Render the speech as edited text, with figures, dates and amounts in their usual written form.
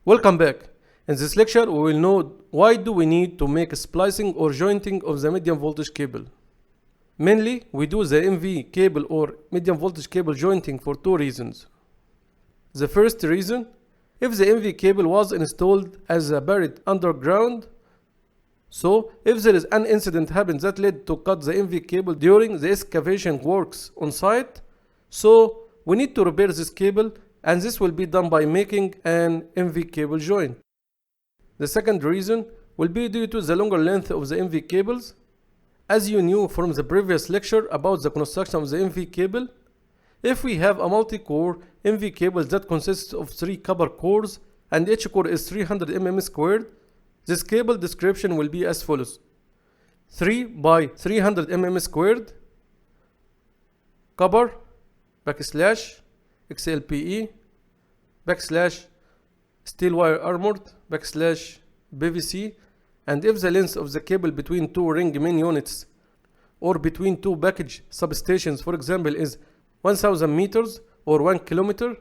Welcome back. In this lecture, we will know why do we need to make splicing or jointing of the medium voltage cable. Mainly, we do the MV cable or medium voltage cable jointing for two reasons. The first reason, if the MV cable was installed as a buried underground, so if there is an incident happened that led to cut the MV cable during the excavation works on site, so we need to repair this cable, and this will be done by making an MV cable joint. The second reason will be due to the longer length of the MV cables. As you knew from the previous lecture about the construction of the MV cable, if we have a multi-core MV cable that consists of 3 copper cores and each core is 300 mm squared, this cable description will be as follows: 3 by 300 mm squared, copper, backslash, XLPE, backslash, steel wire armored, backslash, PVC, and if the length of the cable between two ring main units or between two package substations, for example, is 1000 meters or 1 kilometer,